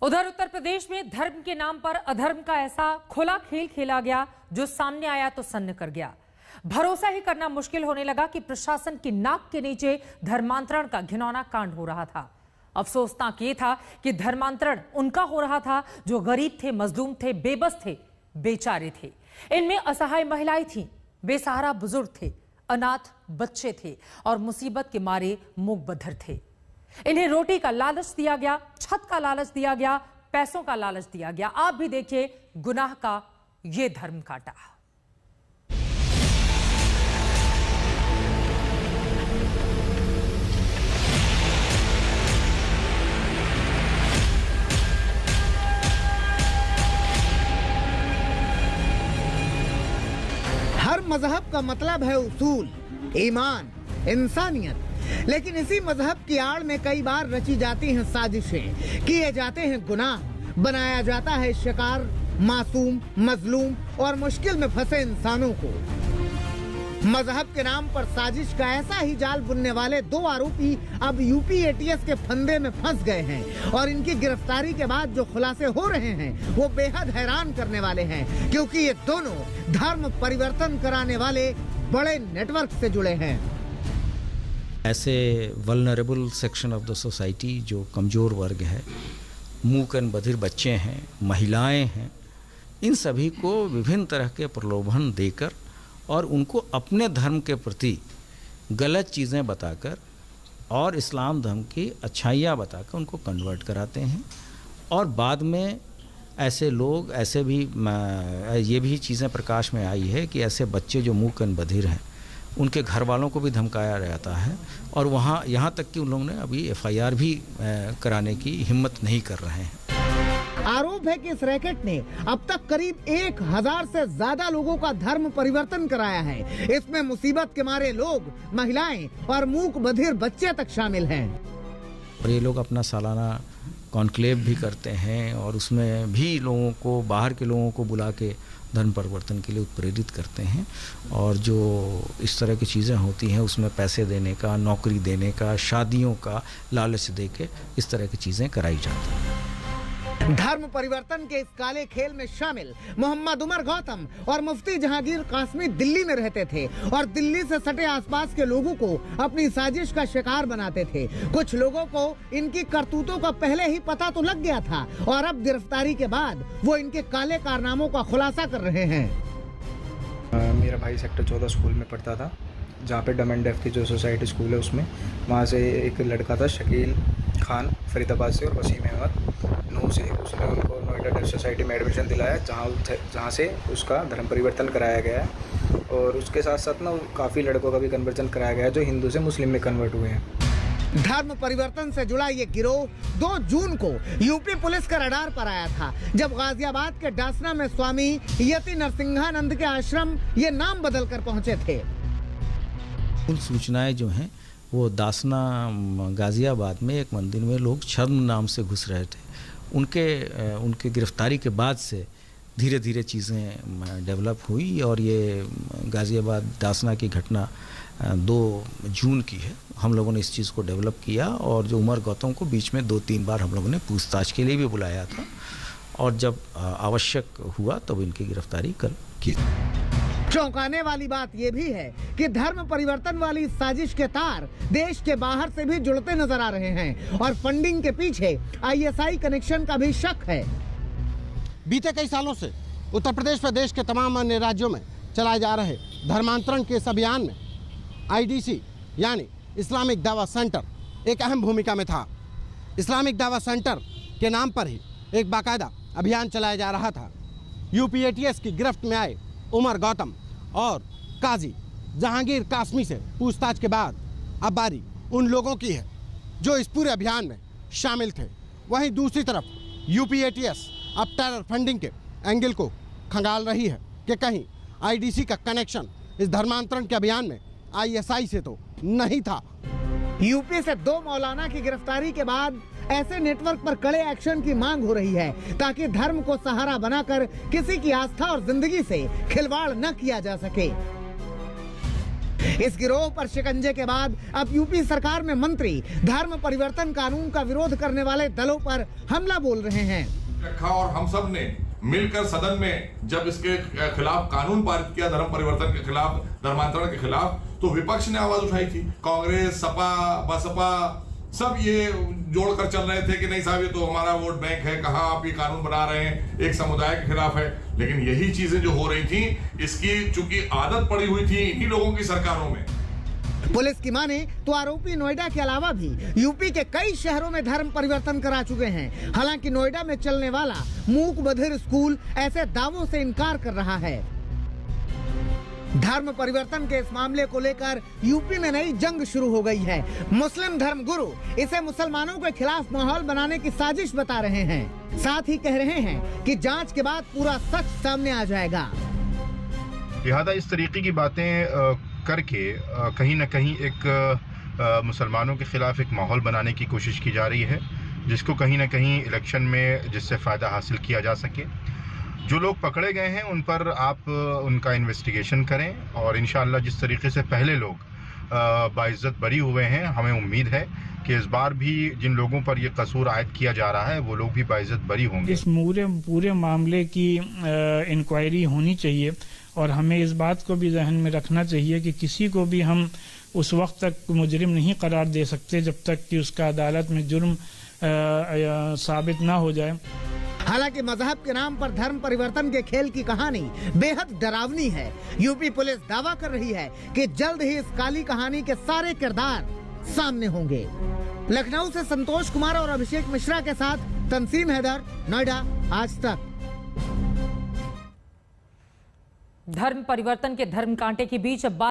उधर उत्तर प्रदेश में धर्म के नाम पर अधर्म का ऐसा खुला खेल खेला गया जो सामने आया तो सन्न कर गया। भरोसा ही करना मुश्किल होने लगा कि प्रशासन की नाक के नीचे धर्मांतरण का घिनौना कांड हो रहा था। अफसोसनाक ये था कि धर्मांतरण उनका हो रहा था जो गरीब थे, मजलूम थे, बेबस थे, बेचारे थे। इनमें असहाय महिलाएं थीं, बेसहारा बुजुर्ग थे, अनाथ बच्चे थे और मुसीबत के मारे मूक बधिर थे। इन्हें रोटी का लालच दिया गया, छत का लालच दिया गया, पैसों का लालच दिया गया। आप भी देखिए गुनाह का ये धर्म काटा। हर मजहब का मतलब है उसूल, ईमान, इंसानियत। लेकिन इसी मजहब की आड़ में कई बार रची जाती हैं साजिशें, किए जाते हैं गुनाह, बनाया जाता है शिकार मासूम, मजलूम और मुश्किल में फंसे इंसानों को। मजहब के नाम पर साजिश का ऐसा ही जाल बुनने वाले 2 आरोपी अब यूपी एटीएस के फंदे में फंस गए हैं और इनकी गिरफ्तारी के बाद जो खुलासे हो रहे हैं वो बेहद हैरान करने वाले हैं, क्योंकि ये दोनों धर्म परिवर्तन कराने वाले बड़े नेटवर्क से जुड़े हैं। ऐसे vulnerable section of the society जो कमज़ोर वर्ग है, मूक एंड बधिर बच्चे हैं, महिलाएं हैं, इन सभी को विभिन्न तरह के प्रलोभन देकर और उनको अपने धर्म के प्रति गलत चीज़ें बताकर और इस्लाम धर्म की अच्छाइयाँ बताकर उनको कन्वर्ट कराते हैं। और बाद में ऐसे लोग ऐसे भी ये भी चीज़ें प्रकाश में आई है कि ऐसे बच्चे जो मूक एंड बधिर हैं उनके घर वालों को भी धमकाया जाता है और वहाँ यहाँ तक कि उन लोगों ने अभी एफआईआर भी कराने की हिम्मत नहीं कर रहे हैं। आरोप है कि इस रैकेट ने अब तक करीब 1000 से ज्यादा लोगों का धर्म परिवर्तन कराया है। इसमें मुसीबत के मारे लोग, महिलाएं और मूक बधिर बच्चे तक शामिल हैं। और ये लोग अपना सालाना कॉन्क्लेव भी करते हैं और उसमें भी लोगों को, बाहर के लोगों को बुला के धर्म परिवर्तन के लिए उत्प्रेरित करते हैं। और जो इस तरह की चीज़ें होती हैं उसमें पैसे देने का, नौकरी देने का, शादियों का लालच दे के इस तरह की चीज़ें कराई जाती हैं। धर्म परिवर्तन के इस काले खेल में शामिल मोहम्मद उमर गौतम और मुफ्ती जहांगीर कासमी दिल्ली में रहते थे और दिल्ली से सटे आसपास के लोगों को अपनी साजिश का शिकार बनाते थे। कुछ लोगों को इनकी करतूतों का पहले ही पता तो लग गया था और अब गिरफ्तारी के बाद वो इनके काले कारनामों का खुलासा कर रहे हैं। मेरा भाई सेक्टर 14 स्कूल में पढ़ता था, जहाँ पे डम एंड डेफ की जो सोसाइटी स्कूल है उसमें, वहाँ से एक लड़का था शकील खान फरीदाबाद से और वसीम अहमद नू से, उसने उनको नोएडा डेफ सोसाइटी में एडमिशन दिलाया जहाँ से उसका धर्म परिवर्तन कराया गया है। और उसके साथ साथ ना काफ़ी लड़कों का भी कन्वर्जन कराया गया है जो हिंदू से मुस्लिम में कन्वर्ट हुए हैं। धर्म परिवर्तन से जुड़ा ये गिरोह 2 जून को यूपी पुलिस के रडार पर आया था, जब गाजियाबाद के डासना में स्वामी यति नरसिंहानंद के आश्रम ये नाम बदल कर पहुंचे थे। कुल सूचनाएं जो हैं वो दासना गाज़ियाबाद में एक मंदिर में लोग छद्म नाम से घुस रहे थे। उनके गिरफ्तारी के बाद से धीरे धीरे चीज़ें डेवलप हुई और ये गाज़ियाबाद दासना की घटना 2 जून की है। हम लोगों ने इस चीज़ को डेवलप किया और जो उमर गौतम को बीच में 2-3 बार हम लोगों ने पूछताछ के लिए भी बुलाया था और जब आवश्यक हुआ तब इनकी गिरफ्तारी कल की। चौंकाने वाली बात यह भी है कि धर्म परिवर्तन वाली साजिश के तार देश के बाहर से भी जुड़ते नजर आ रहे हैं और फंडिंग के पीछे आईएसआई कनेक्शन का भी शक है। बीते कई सालों से उत्तर प्रदेश प्रदेश के तमाम अन्य राज्यों में चलाए जा रहे धर्मांतरण के इस अभियान में आईडीसी यानी इस्लामिक दावा सेंटर एक अहम भूमिका में था। इस्लामिक दावा सेंटर के नाम पर ही एक बाकायदा अभियान चलाया जा रहा था। यूपी एटीएस की गिरफ्त में आए उमर गौतम और काजी जहांगीर कासमी से पूछताछ के बाद अब बारी उन लोगों की है जो इस पूरे अभियान में शामिल थे। वहीं दूसरी तरफ यूपी एटीएस अब टेरर फंडिंग के एंगल को खंगाल रही है कि कहीं आईडीसी का कनेक्शन इस धर्मांतरण के अभियान में आईएसआई से तो नहीं था। यूपी से 2 मौलाना की गिरफ्तारी के बाद ऐसे नेटवर्क पर कड़े एक्शन की मांग हो रही है ताकि धर्म को सहारा बनाकर किसी की आस्था और जिंदगी से खिलवाड़ न किया जा सके। इस गिरोह पर शिकंजे के बाद अब यूपी सरकार में मंत्री धर्म परिवर्तन कानून का विरोध करने वाले दलों पर हमला बोल रहे हैं। और हम सब ने मिलकर सदन में जब इसके खिलाफ कानून पारित किया, धर्म परिवर्तन के खिलाफ, धर्मांतरण के खिलाफ, तो विपक्ष ने आवाज उठाई थी। कांग्रेस, सपा, बसपा सब ये जोड़कर चल रहे थे कि नहीं साहब, ये तो हमारा वोट बैंक है, कहाँ आप ये कानून बना रहे हैं, एक समुदाय के खिलाफ है। लेकिन यही चीजें जो हो रही थी, इसकी चूंकि आदत पड़ी हुई थी इन्हीं लोगों की सरकारों में। पुलिस की माने तो आरोपी नोएडा के अलावा भी यूपी के कई शहरों में धर्म परिवर्तन करा चुके हैं। हालांकि नोएडा में चलने वाला मूक बधिर स्कूल ऐसे दावों से इनकार कर रहा है। धर्म परिवर्तन के इस मामले को लेकर यूपी में नई जंग शुरू हो गई है। मुस्लिम धर्म गुरु इसे मुसलमानों के खिलाफ माहौल बनाने की साजिश बता रहे हैं। साथ ही कह रहे हैं कि जांच के बाद पूरा सच सामने आ जाएगा। लिहाजा इस तरीके की बातें करके कहीं न कहीं एक मुसलमानों के खिलाफ एक माहौल बनाने की कोशिश की जा रही है, जिसको कहीं न कहीं इलेक्शन में जिससे फ़ायदा हासिल किया जा सके। जो लोग पकड़े गए हैं उन पर आप उनका इन्वेस्टिगेशन करें और इंशाअल्लाह जिस तरीके से पहले लोग बाइज्जत बरी हुए हैं, हमें उम्मीद है कि इस बार भी जिन लोगों पर ये कसूर आयद किया जा रहा है वो लोग भी बाइज्जत बरी होंगे। इस पूरे मामले की इंक्वायरी होनी चाहिए और हमें इस बात को भी जहन में रखना चाहिए कि किसी को भी हम उस वक्त तक मुजरिम नहीं करार दे सकते जब तक कि उसका अदालत में जुर्म साबित ना हो जाए। हालांकि मजहब के नाम पर धर्म परिवर्तन के खेल की कहानी बेहद डरावनी है। यूपी पुलिस दावा कर रही है कि जल्द ही इस काली कहानी के सारे किरदार सामने होंगे। लखनऊ से संतोष कुमार और अभिषेक मिश्रा के साथ तंसीम हैदर, नोएडा, आज तक। धर्म परिवर्तन के धर्म कांटे के बीच अब